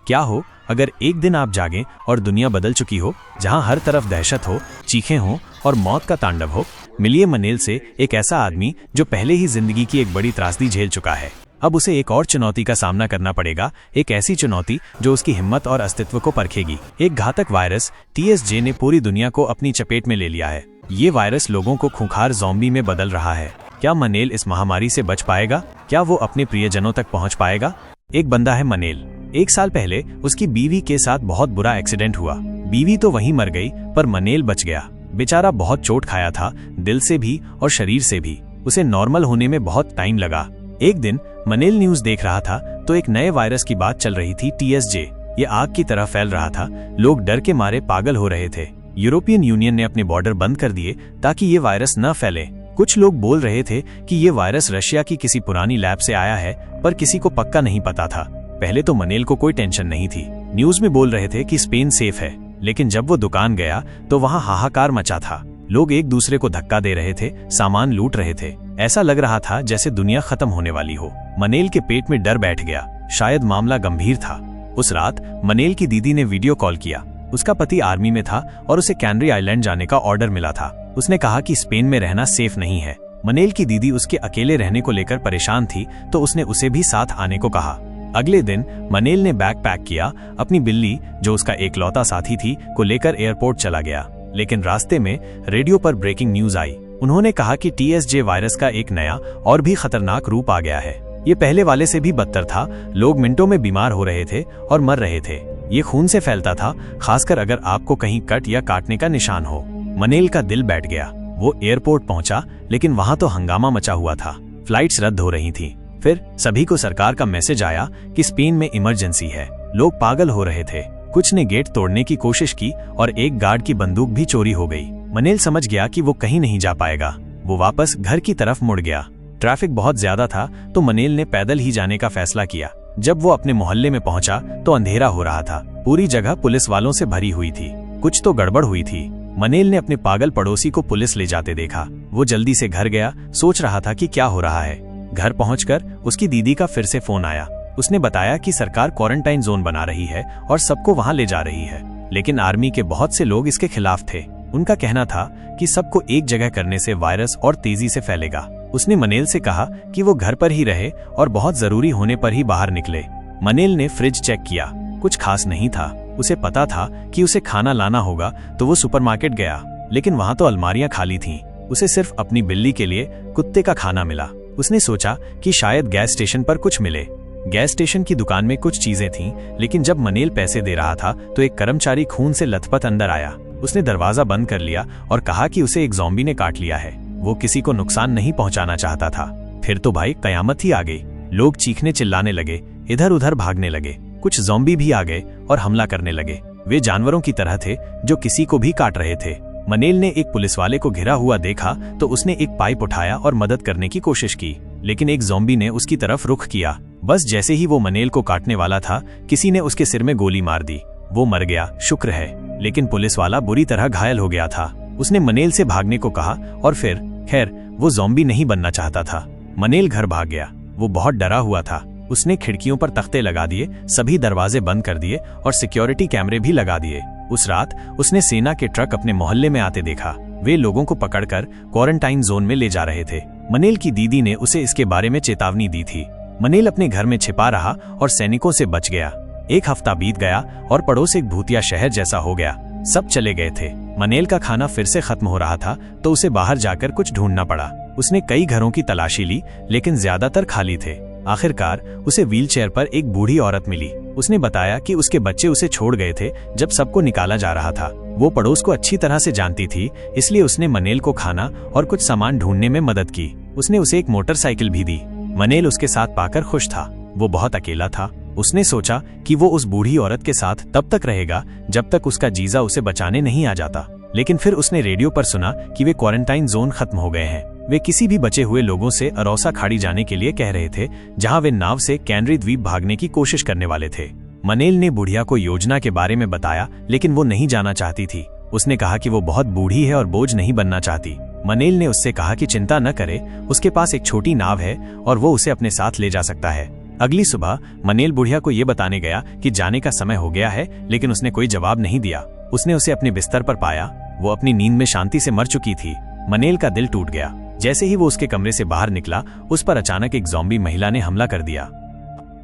क्या हो अगर एक दिन आप जागें और दुनिया बदल चुकी हो, जहां हर तरफ दहशत हो, चीखें हों और मौत का तांडव हो। मिलिए मनेल से, एक ऐसा आदमी जो पहले ही जिंदगी की एक बड़ी त्रासदी झेल चुका है। अब उसे एक और चुनौती का सामना करना पड़ेगा, एक ऐसी चुनौती जो उसकी हिम्मत और अस्तित्व को परखेगी। एक घातक वायरस TSJ ने पूरी दुनिया को अपनी चपेट में ले लिया है। ये वायरस लोगों को खूंखार ज़ॉम्बी में बदल रहा है। क्या मनेल इस महामारी से बच पाएगा? क्या वो अपने प्रियजनों तक पहुंच पाएगा? एक बंदा है मनेल। 1 साल पहले उसकी बीवी के साथ बहुत बुरा एक्सीडेंट हुआ। बीवी तो वहीं मर गई, पर मनेल बच गया। बेचारा बहुत चोट खाया था, दिल से भी और शरीर से भी। उसे नॉर्मल होने में बहुत टाइम लगा। एक दिन मनेल न्यूज देख रहा था तो एक नए वायरस की बात चल रही थी, TSJ। ये आग की तरह फैल रहा था। लोग डर के मारे पागल हो रहे थे। यूरोपियन यूनियन ने अपने बॉर्डर बंद कर दिए ताकि ये वायरस न फैले। कुछ लोग बोल रहे थे कि ये वायरस रशिया की किसी पुरानी लैब से आया है, पर किसी को पक्का नहीं पता था। पहले तो मनेल को कोई टेंशन नहीं थी। न्यूज में बोल रहे थे कि स्पेन सेफ है, लेकिन जब वो दुकान गया तो वहाँ हाहाकार मचा था। लोग एक दूसरे को धक्का दे रहे थे, सामान लूट रहे थे। ऐसा लग रहा था जैसे दुनिया खत्म होने वाली हो। मनेल के पेट में डर बैठ गया, शायद मामला गंभीर था। उस रात मनेल की दीदी ने वीडियो कॉल किया। उसका पति आर्मी में था और उसे कैनरी आइलैंड जाने का ऑर्डर मिला था। उसने कहा कि स्पेन में रहना सेफ नहीं है। मनेल की दीदी उसके अकेले रहने को लेकर परेशान थी, तो उसने उसे भी साथ आने को कहा। अगले दिन मनेल ने बैग पैक किया, अपनी बिल्ली जो उसका एकलौता साथी थी को लेकर एयरपोर्ट चला गया। लेकिन रास्ते में रेडियो पर ब्रेकिंग न्यूज आई। उन्होंने कहा कि TSJ वायरस का एक नया और भी खतरनाक रूप आ गया है। ये पहले वाले से भी बदतर था। लोग मिनटों में बीमार हो रहे थे और मर रहे थे। ये खून से फैलता था, खासकर अगर आपको कहीं कट या काटने का निशान हो। मनेल का दिल बैठ गया। वो एयरपोर्ट पहुंचा, लेकिन वहां तो हंगामा मचा हुआ था। फ्लाइट्स रद्द हो रही थी। फिर सभी को सरकार का मैसेज आया कि स्पेन में इमरजेंसी है। लोग पागल हो रहे थे। कुछ ने गेट तोड़ने की कोशिश की और एक गार्ड की बंदूक भी चोरी हो गई। मनेल समझ गया कि वो कहीं नहीं जा पाएगा। वो वापस घर की तरफ मुड़ गया। ट्रैफिक बहुत ज्यादा था, तो मनेल ने पैदल ही जाने का फैसला किया। जब वो अपने मोहल्ले में पहुंचा तो अंधेरा हो रहा था। पूरी जगह पुलिस वालों से भरी हुई थी। कुछ तो गड़बड़ हुई थी। मनेल ने अपने पागल पड़ोसी को पुलिस ले जाते देखा। वो जल्दी से घर गया, सोच रहा था कि क्या हो रहा है। घर पहुंचकर उसकी दीदी का फिर से फोन आया। उसने बताया कि सरकार क्वारंटाइन जोन बना रही है और सबको वहां ले जा रही है, लेकिन आर्मी के बहुत से लोग इसके खिलाफ थे। उनका कहना था कि सबको एक जगह करने से वायरस और तेजी से फैलेगा। उसने मनेल से कहा कि वो घर पर ही रहे और बहुत जरूरी होने पर ही बाहर निकले। मनेल ने फ्रिज चेक किया, कुछ खास नहीं था। उसे पता था कि उसे खाना लाना होगा, तो वो सुपरमार्केट गया, लेकिन वहां तो अलमारियां खाली थीं। उसे सिर्फ अपनी बिल्ली के लिए कुत्ते का खाना मिला। उसने सोचा कि शायद गैस स्टेशन पर कुछ मिले। गैस स्टेशन की दुकान में कुछ चीजें थीं, लेकिन जब मनेल पैसे दे रहा था तो एक कर्मचारी खून से लथपथ अंदर आया। उसने दरवाजा बंद कर लिया और कहा कि उसे एक ज़ॉम्बी ने काट लिया है। वो किसी को नुकसान नहीं पहुंचाना चाहता था। फिर तो भाई कयामत ही आ गई। लोग चीखने चिल्लाने लगे, इधर उधर भागने लगे। कुछ ज़ॉम्बी भी आ गए और हमला करने लगे। वे जानवरों की तरह थे जो किसी को भी काट रहे थे। मनेल ने एक पुलिस वाले को घिरा हुआ देखा तो उसने एक पाइप उठाया और मदद करने की कोशिश की, लेकिन एक ज़ॉम्बी ने उसकी तरफ रुख किया। बस जैसे ही वो मनेल को काटने वाला था, किसी ने उसके सिर में गोली मार दी। वो मर गया, शुक्र है, लेकिन पुलिस वाला बुरी तरह घायल हो गया था। उसने मनेल से भागने को कहा और फिर खैर वो ज़ॉम्बी नहीं बनना चाहता था। मनेल घर भाग गया। वो बहुत डरा हुआ था। उसने खिड़कियों पर तख्ते लगा दिए, सभी दरवाजे बंद कर दिए और सिक्योरिटी कैमरे भी लगा दिए। उस रात उसने सेना के ट्रक अपने मोहल्ले में आते देखा। वे लोगों को पकड़कर क्वारंटाइन जोन में ले जा रहे थे। मनेल की दीदी ने उसे इसके बारे में चेतावनी दी थी। मनेल अपने घर में छिपा रहा और सैनिकों से बच गया। 1 हफ्ता बीत गया और पड़ोस एक भूतिया शहर जैसा हो गया। सब चले गए थे। मनेल का खाना फिर से खत्म हो रहा था, तो उसे बाहर जाकर कुछ ढूंढना पड़ा। उसने कई घरों की तलाशी ली, लेकिन ज्यादातर खाली थे। आखिरकार उसे व्हीलचेयर पर एक बूढ़ी औरत मिली। उसने बताया कि उसके बच्चे उसे छोड़ गए थे जब सबको निकाला जा रहा था। वो पड़ोस को अच्छी तरह से जानती थी, इसलिए उसने मनेल को खाना और कुछ सामान ढूंढने में मदद की। उसने उसे एक मोटरसाइकिल भी दी। मनेल उसके साथ पाकर खुश था। वो बहुत अकेला था। उसने सोचा कि वो उस बूढ़ी औरत के साथ तब तक रहेगा जब तक उसका जीजा उसे बचाने नहीं आ जाता। लेकिन फिर उसने रेडियो पर सुना कि वे क्वारंटाइन जोन खत्म हो गए हैं। वे किसी भी बचे हुए लोगों से अरौसा खाड़ी जाने के लिए कह रहे थे, जहां वे नाव से कैनरी द्वीप भागने की कोशिश करने वाले थे। मनेल ने बुढ़िया को योजना के बारे में बताया, लेकिन वो नहीं जाना चाहती थी। उसने कहा कि वो बहुत बूढ़ी है और बोझ नहीं बनना चाहती। मनेल ने उससे कहा कि चिंता न करे, उसके पास एक छोटी नाव है और वो उसे अपने साथ ले जा सकता है। अगली सुबह मनेल बुढ़िया को ये बताने गया कि जाने का समय हो गया है, लेकिन उसने कोई जवाब नहीं दिया। उसने उसे अपने बिस्तर पर पाया। वो अपनी नींद में शांति से मर चुकी थी। मनेल का दिल टूट गया। जैसे ही वो उसके कमरे से बाहर निकला, उस पर अचानक एक ज़ॉम्बी महिला ने हमला कर दिया।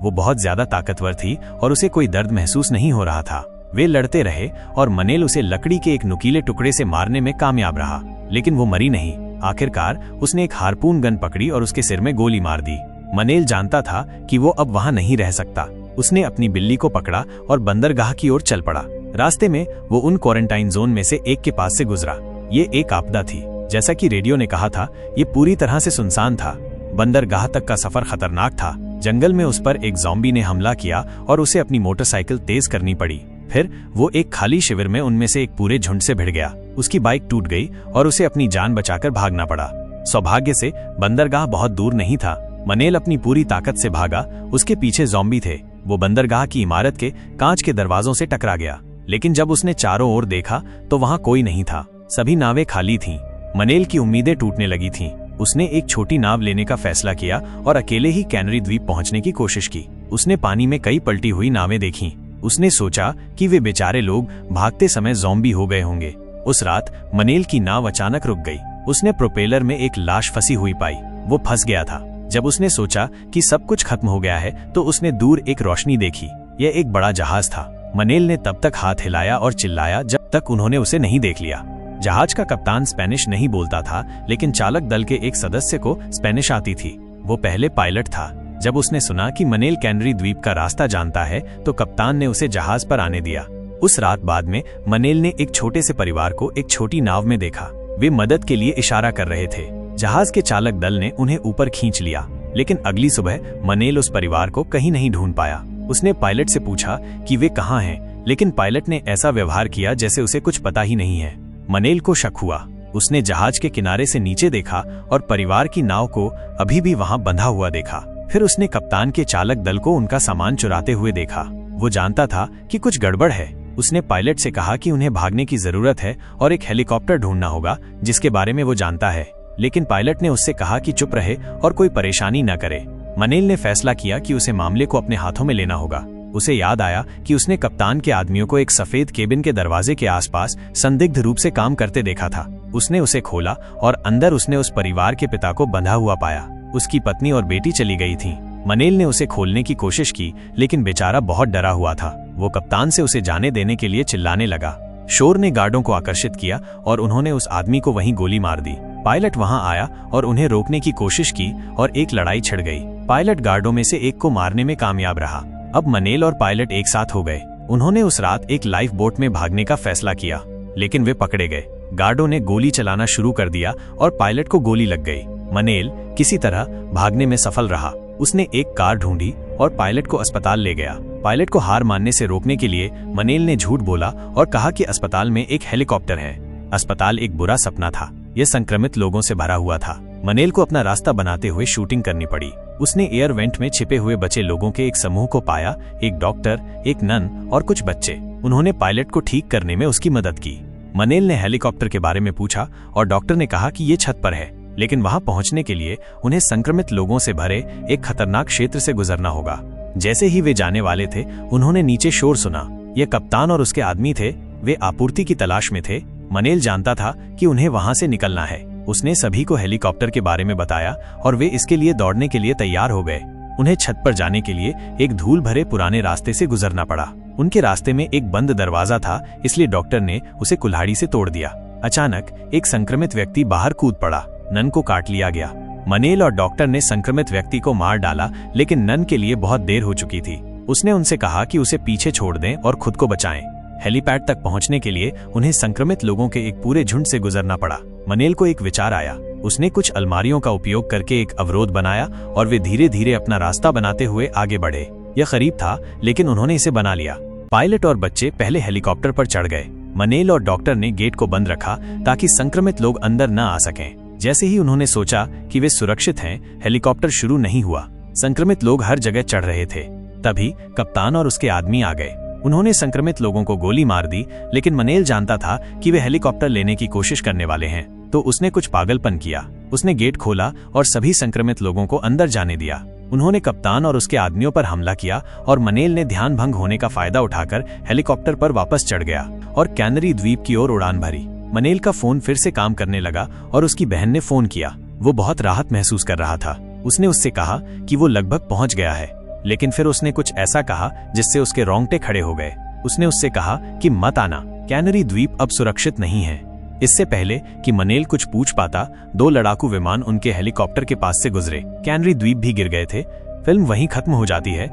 वो बहुत ज्यादा ताकतवर थी और उसे कोई दर्द महसूस नहीं हो रहा था। वे लड़ते रहे और मनेल उसे लकड़ी के एक नुकीले टुकड़े से मारने में कामयाब रहा, लेकिन वो मरी नहीं। आखिरकार उसने एक हार्पून गन पकड़ी और उसके सिर में गोली मार दी। मनेल जानता था कि वो अब वहां नहीं रह सकता। उसने अपनी बिल्ली को पकड़ा और बंदरगाह की ओर चल पड़ा। रास्ते में वो उन क्वारंटाइन जोन में से एक के पास से गुजरा। ये एक आपदा थी। जैसा कि रेडियो ने कहा था, ये पूरी तरह से सुनसान था। बंदरगाह तक का सफर खतरनाक था। जंगल में उस पर एक ज़ॉम्बी ने हमला किया और उसे अपनी मोटरसाइकिल तेज करनी पड़ी। फिर वो एक खाली शिविर में उनमें से एक पूरे झुंड से भिड़ गया। उसकी बाइक टूट गई और उसे अपनी जान बचाकर भागना पड़ा। सौभाग्य से बंदरगाह बहुत दूर नहीं था। मनेल अपनी पूरी ताकत से भागा। उसके पीछे ज़ॉम्बी थे। वो बंदरगाह की इमारत के कांच के दरवाजों से टकरा गया, लेकिन जब उसने चारों ओर देखा तो वहां कोई नहीं था। सभी नावें खाली थीं। मनेल की उम्मीदें टूटने लगी थीं। उसने एक छोटी नाव लेने का फैसला किया और अकेले ही कैनरी द्वीप पहुंचने की कोशिश की। उसने पानी में कई पलटी हुई नावें देखीं। उसने सोचा कि वे बेचारे लोग भागते समय ज़ॉम्बी हो गए होंगे। उस रात मनेल की नाव अचानक रुक गई। उसने प्रोपेलर में एक लाश फंसी हुई पाई। वो फंस गया था। जब उसने सोचा कि सब कुछ खत्म हो गया है, तो उसने दूर एक रोशनी देखी। यह एक बड़ा जहाज था। मनेल ने तब तक हाथ हिलाया और चिल्लाया जब तक उन्होंने उसे नहीं देख लिया। जहाज का कप्तान स्पेनिश नहीं बोलता था, लेकिन चालक दल के एक सदस्य को स्पेनिश आती थी। वो पहले पायलट था। जब उसने सुना कि मनेल कैनरी द्वीप का रास्ता जानता है, तो कप्तान ने उसे जहाज पर आने दिया। उस रात बाद में मनेल ने एक छोटे से परिवार को एक छोटी नाव में देखा। वे मदद के लिए इशारा कर रहे थे। जहाज के चालक दल ने उन्हें ऊपर खींच लिया, लेकिन अगली सुबह मनेल उस परिवार को कहीं नहीं ढूंढ पाया। उसने पायलट से पूछा कि वे कहाँ हैं, लेकिन पायलट ने ऐसा व्यवहार किया जैसे उसे कुछ पता ही नहीं है। मनेल को शक हुआ। उसने जहाज के किनारे से नीचे देखा और परिवार की नाव को अभी भी वहां बंधा हुआ देखा। फिर उसने कप्तान के चालक दल को उनका सामान चुराते हुए देखा। वो जानता था कि कुछ गड़बड़ है। उसने पायलट से कहा कि उन्हें भागने की जरूरत है और एक हेलीकॉप्टर ढूंढना होगा जिसके बारे में वो जानता है, लेकिन पायलट ने उससे कहा कि चुप रहे और कोई परेशानी न करे। मनेल ने फैसला किया कि उसे मामले को अपने हाथों में लेना होगा। उसे याद आया कि उसने कप्तान के आदमियों को एक सफेद केबिन के दरवाजे के आसपास संदिग्ध रूप से काम करते देखा था। उसने उसे खोला और अंदर उसने उस परिवार के पिता को बंधा हुआ पाया। उसकी पत्नी और बेटी चली गई थी। मनेल ने उसे खोलने की कोशिश की, लेकिन बेचारा बहुत डरा हुआ था। वो कप्तान से उसे जाने देने के लिए चिल्लाने लगा। शोर ने गार्डों को आकर्षित किया और उन्होंने उस आदमी को वहीं गोली मार दी। पायलट वहां आया और उन्हें रोकने की कोशिश की और एक लड़ाई छिड़ गई। पायलट गार्डों में से एक को मारने में कामयाब रहा। अब मनेल और पायलट एक साथ हो गए। उन्होंने उस रात एक लाइफ बोट में भागने का फैसला किया, लेकिन वे पकड़े गए। गार्डों ने गोली चलाना शुरू कर दिया और पायलट को गोली लग गई। मनेल किसी तरह भागने में सफल रहा। उसने एक कार ढूंढी और पायलट को अस्पताल ले गया। पायलट को हार मानने से रोकने के लिए मनेल ने झूठ बोला और कहा कि अस्पताल में एक हेलीकॉप्टर है। अस्पताल एक बुरा सपना था। यह संक्रमित लोगों से भरा हुआ था। मनेल को अपना रास्ता बनाते हुए शूटिंग करनी पड़ी। उसने एयर वेंट में छिपे हुए बचे लोगों के एक समूह को पाया, एक डॉक्टर, एक नन और कुछ बच्चे। उन्होंने पायलट को ठीक करने में उसकी मदद की। मनेल ने हेलीकॉप्टर के बारे में पूछा और डॉक्टर ने कहा कि ये छत पर है, लेकिन वहां पहुंचने के लिए उन्हें संक्रमित लोगों से भरे एक खतरनाक क्षेत्र से गुजरना होगा। जैसे ही वे जाने वाले थे, उन्होंने नीचे शोर सुना। यह कप्तान और उसके आदमी थे। वे आपूर्ति की तलाश में थे। मनेल जानता था कि उन्हें वहां से निकलना है। उसने सभी को हेलीकॉप्टर के बारे में बताया और वे इसके लिए दौड़ने के लिए तैयार हो गए। उन्हें छत पर जाने के लिए एक धूल भरे पुराने रास्ते से गुजरना पड़ा। उनके रास्ते में एक बंद दरवाजा था, इसलिए डॉक्टर ने उसे कुल्हाड़ी से तोड़ दिया। अचानक एक संक्रमित व्यक्ति बाहर कूद पड़ा। नन को काट लिया गया। मनेल और डॉक्टर ने संक्रमित व्यक्ति को मार डाला, लेकिन नन के लिए बहुत देर हो चुकी थी। उसने उनसे कहा कि उसे पीछे छोड़ दें और खुद को बचाएं। हेलीपैड तक पहुंचने के लिए उन्हें संक्रमित लोगों के एक पूरे झुंड से गुजरना पड़ा। मनेल को एक विचार आया। उसने कुछ अलमारियों का उपयोग करके एक अवरोध बनाया और वे धीरे धीरे अपना रास्ता बनाते हुए आगे बढ़े। यह करीब था, लेकिन उन्होंने इसे बना लिया। पायलट और बच्चे पहले हेलीकॉप्टर पर चढ़ गए। मनेल और डॉक्टर ने गेट को बंद रखा ताकि संक्रमित लोग अंदर न आ सकें। जैसे ही उन्होंने सोचा कि वे सुरक्षित हैं, हेलीकॉप्टर शुरू नहीं हुआ। संक्रमित लोग हर जगह चढ़ रहे थे। तभी कप्तान और उसके आदमी आ गए। उन्होंने संक्रमित लोगों को गोली मार दी, लेकिन मनेल जानता था कि वे हेलीकॉप्टर लेने की कोशिश करने वाले हैं, तो उसने कुछ पागलपन किया। उसने गेट खोला और सभी संक्रमित लोगों को अंदर जाने दिया। उन्होंने कप्तान और उसके आदमियों पर हमला किया और मनेल ने ध्यान भंग होने का फायदा उठाकर हेलीकॉप्टर पर वापस चढ़ गया और कैनरी द्वीप की ओर उड़ान भरी। मनेल का फोन फिर से काम करने लगा और उसकी बहन ने फोन किया। वो बहुत राहत महसूस कर रहा था। उसने उससे कहा कि वो लगभग पहुंच गया है, लेकिन फिर उसने कुछ ऐसा कहा जिससे उसके रोंगटे खड़े हो गए। उसने उससे कहा कि मत आना, कैनरी द्वीप अब सुरक्षित नहीं है। इससे पहले कि मनेल कुछ पूछ पाता, 2 लड़ाकू विमान उनके हेलीकॉप्टर के पास से गुजरे। कैनरी द्वीप भी गिर गए थे। फिल्म वहीं खत्म हो जाती है।